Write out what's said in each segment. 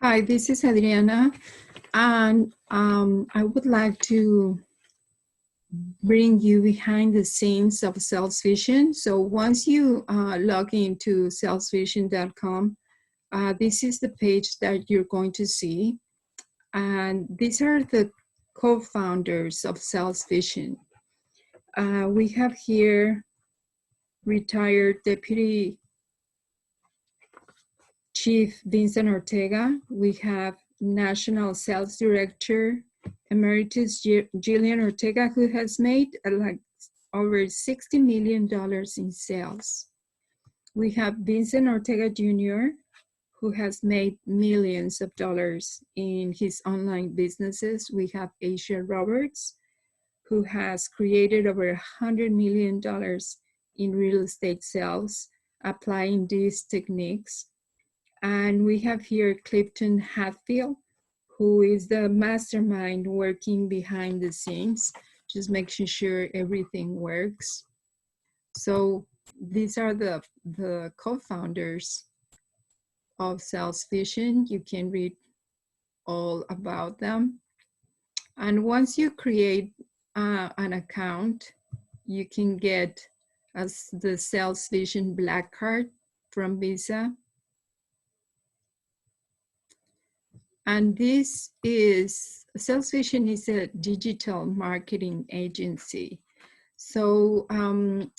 Hi, this is Adriana, and I would like to bring you behind the scenes of SalesVision. So once you log into salesvision.com, this is the page that you're going to see. And these are the co-founders of SalesVision. We have here retired Deputy Chief Vincent Ortega. We have National Sales Director Emeritus Gillian Ortega, who has made like over $60 million in sales. We have Vincent Ortega Jr., who has made millions of dollars in his online businesses. We have Asia Roberts, who has created over $100 million in real estate sales, applying these techniques. And we have here Clifton Hatfield, who is the mastermind working behind the scenes, just making sure everything works. So these are the co-founders of SalesVision. You can read all about them. And once you create an account, you can get as the SalesVision Black Card from Visa. And this is, SalesVision is a digital marketing agency. So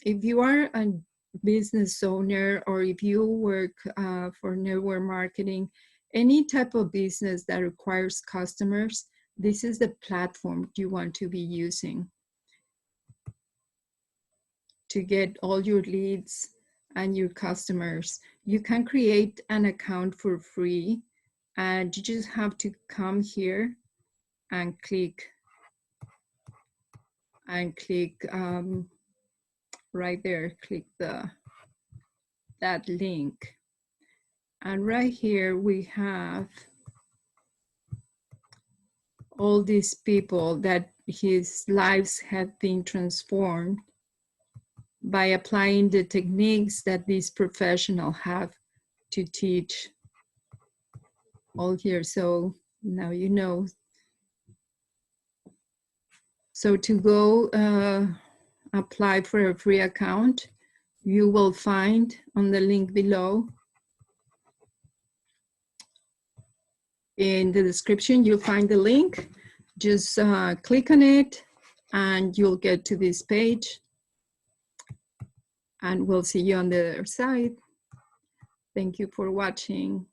if you are a business owner or if you work for network marketing, any type of business that requires customers, this is the platform you want to be using to get all your leads and your customers. You can create an account for free. And you just have to come here and click right there, click that link. And right here we have all these people that his lives have been transformed by applying the techniques that these professionals have to teach. All here, so now you know. So to go apply for a free account, you will find on the link below. In the description, you'll find the link. Just click on it and you'll get to this page. And we'll see you on the other side. Thank you for watching.